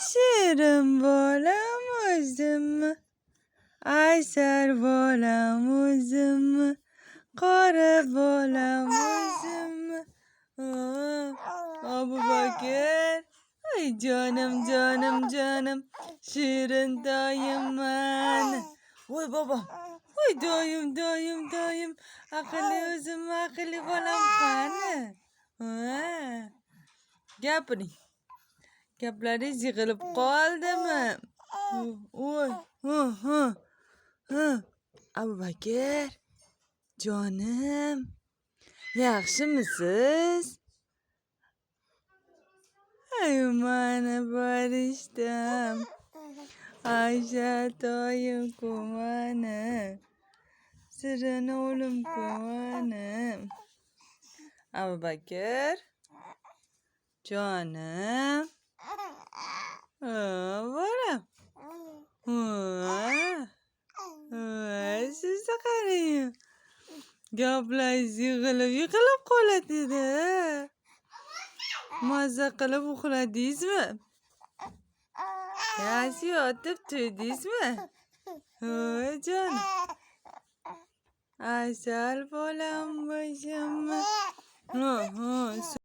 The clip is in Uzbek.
Shirin bolam o'zimmi? Aysar bolam o'zimmi? Qora bolam o'zimmi? Abubakir. Ay canım. Shirin doyimman. Voy bobom. Voy doyim. Aqlli o'zim, aqlli bolam qani? Gapiring. Gaplaringiz yig'ilib qoldimi? Voy. Abubakir. Jonim. Yaxshimisiz? Ay mana borishdim. Aysha toyim kumani. Shirin o'g'lim kumani. Abubakir. Jonim. Bolam. Sizni qarang. Gaplaringiz yig'ilib qoladi-da. Mazza qilib uxladingizmi? Yaxshi yotib to'ydingizmi? Jonim. Asal bolam bo'lsinmi?